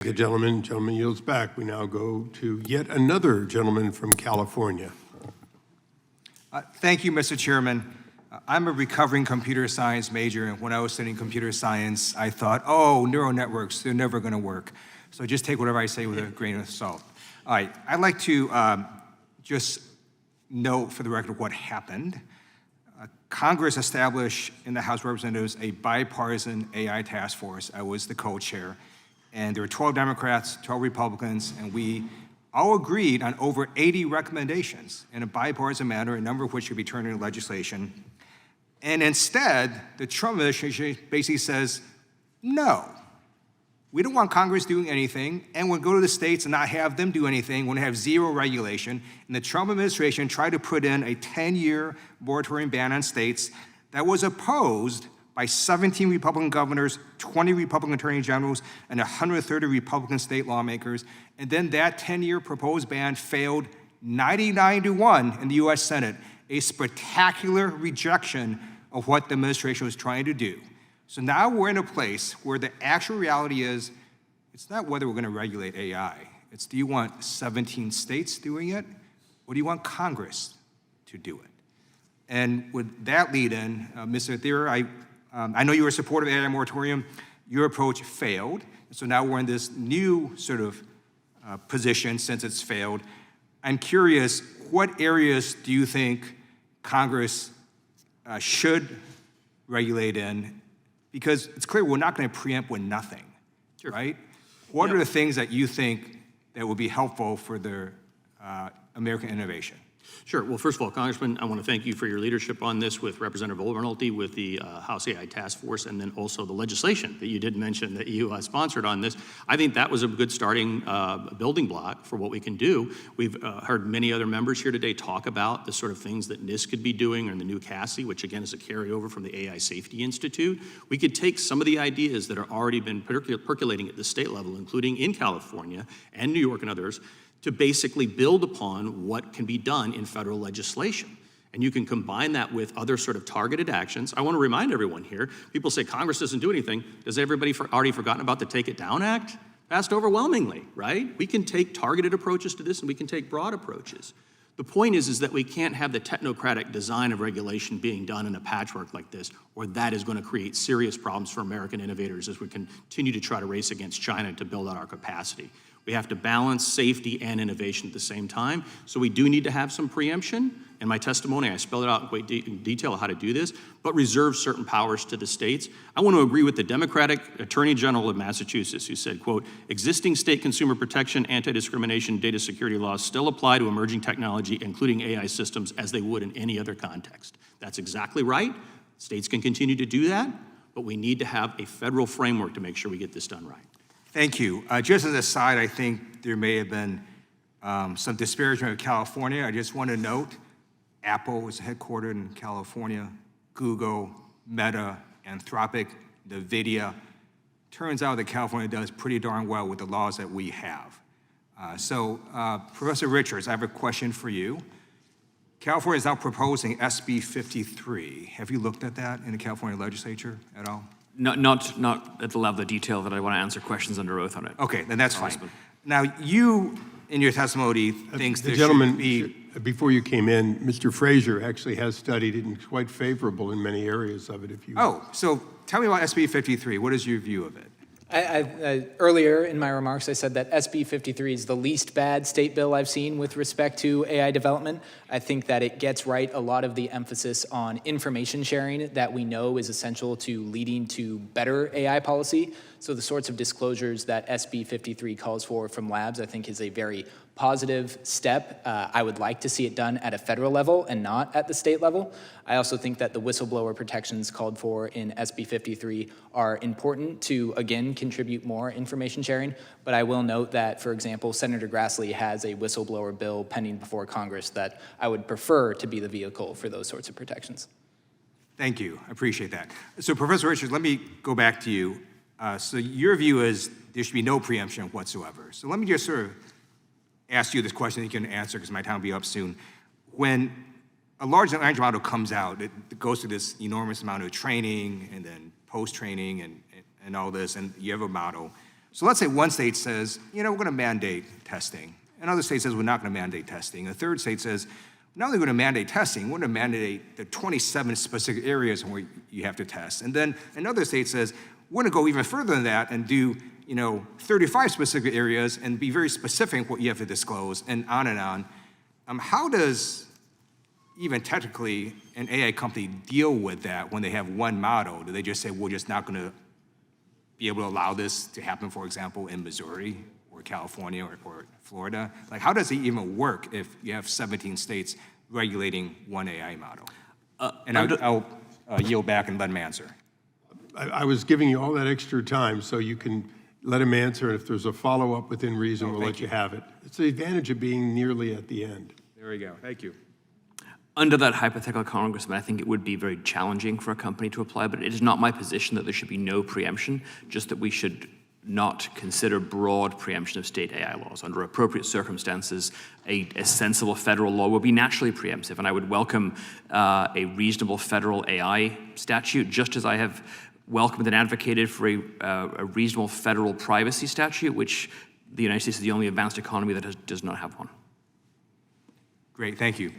The gentleman yields back. We now go to yet another gentleman from California. Thank you, Mr. Chairman. I'm a recovering computer science major, and when I was studying computer science, I thought, oh, neural networks, they're never going to work. So just take whatever I say with a grain of salt. All right, I'd like to just note for the record what happened. Congress established in the House of Representatives a bipartisan AI task force. I was the co-chair. And there were 12 Democrats, 12 Republicans, and we all agreed on over 80 recommendations in a bipartisan manner, a number of which could be turned into legislation. And instead, the Trump administration basically says, no, we don't want Congress doing anything, and we'll go to the states and not have them do anything. We'll have zero regulation. And the Trump administration tried to put in a 10-year moratorium ban on states that was opposed by 17 Republican governors, 20 Republican attorney generals, and 130 Republican state lawmakers. And then that 10-year proposed ban failed 99-1 in the US Senate, a spectacular rejection of what the administration was trying to do. So now we're in a place where the actual reality is, it's not whether we're gonna regulate AI, it's do you want 17 states doing it, or do you want Congress to do it? And with that lead in, Mr. Thierer, I know you were supportive of AI moratorium. Your approach failed. So now we're in this new sort of position since it's failed. I'm curious, what areas do you think Congress should regulate in? Because it's clear we're not going to preempt with nothing, sure, right? What are the things that you think that would be helpful for the American innovation? Sure. Well, first of all, Congressman, I want to thank you for your leadership on this with Representative Overnolte, with the House AI Task Force, and then also the legislation that you did mention that you sponsored on this. I think that was a good starting building block for what we can do. We've heard many other members here today talk about the sort of things that NIST could be doing, or the new CASI, which again is a carryover from the AI Safety Institute. We could take some of the ideas that are already been percolating at the state level, including in California and New York and others, to basically build upon what can be done in federal legislation. And you can combine that with other sort of targeted actions. I want to remind everyone here, people say Congress doesn't do anything. Does everybody already forgotten about the Take It Down Act? Passed overwhelmingly, right? We can take targeted approaches to this, and we can take broad approaches. The point is that we can't have the technocratic design of regulation being done in a patchwork like this, or that is going to create serious problems for American innovators as we continue to try to race against China to build out our capacity. We have to balance safety and innovation at the same time. So we do need to have some preemption. In my testimony, I spelled it out in great detail how to do this, but reserve certain powers to the states. I want to agree with the Democratic Attorney General of Massachusetts, who said, quote, existing state consumer protection, anti-discrimination, data security laws still apply to emerging technology, including AI systems, as they would in any other context. That's exactly right. States can continue to do that, but we need to have a federal framework to make sure we get this done right. Thank you. Just as a side, I think there may have been some disparagement of California. I just want to note, Apple is headquartered in California, Google, Meta, Anthropic, NVIDIA. Turns out that California does pretty darn well with the laws that we have. Professor Richards, I have a question for you. California is now proposing SB 53. Have you looked at that in the California legislature at all? Not at the level of detail that I want to answer questions under oath on it. Okay, then that's fine. Now, you, in your testimony, thinks there gentleman, should be... Before you came in, Mr. Frazier actually has studied it and is quite favorable in many areas of it. If you... Oh, so tell me about SB 53. What is your view of it? Earlier in my remarks, I said that SB 53 is the least bad state bill I've seen with respect to AI development. I think that it gets right a lot of the emphasis on information sharing that we know is essential to leading to better AI policy. So the sorts of disclosures that SB 53 calls for from labs, I think, is a very positive step. I would like to see it done at a federal level and not at the state level. I also think that the whistleblower protections called for in SB 53 are important to, again, contribute more information sharing. But I will note that, for example, Senator Grassley has a whistleblower bill pending before Congress that I would prefer to be the vehicle for those sorts of protections. Thank you. I appreciate that. So, Professor Richards, let me go back to you. So your view is there should be no preemption whatsoever. So let me just sort of ask you this question that you can answer because my time will be up soon. When a large language model comes out, it goes through this enormous amount of training and then post-training and all this, and you have a model. So let's say one state says, we're going to mandate testing. Another state says, we're not going to mandate testing. A third state says, not only are we going to mandate testing, we're going to mandate the 27 specific areas where you have to test. And then another state says, we're going to go even further than that and do 35 specific areas and be very specific what you have to disclose, and on and on. How does even technically an AI company deal with that when they have one model? Do they just say, we're just not going to be able to allow this to happen, for example, in Missouri or California or Florida? Like, how does it even work if you have 17 states regulating one AI model? And I'll yield back and let him answer. I was giving you all that extra time so you can let him answer, and if there's a follow-up within reason, we'll let you have it. It's the advantage of being nearly at the end. There we go. Thank you. Under that hypothetical, Congressman, I think it would be very challenging for a company to apply, but it is not my position that there should be no preemption, just that we should not consider broad preemption of state AI laws. Under appropriate circumstances, a sensible federal law will be naturally preemptive, and I would welcome a reasonable federal AI statute, just as I have welcomed and advocated for a reasonable federal privacy statute, which the United States is the only advanced economy that does not have one. Great, thank you.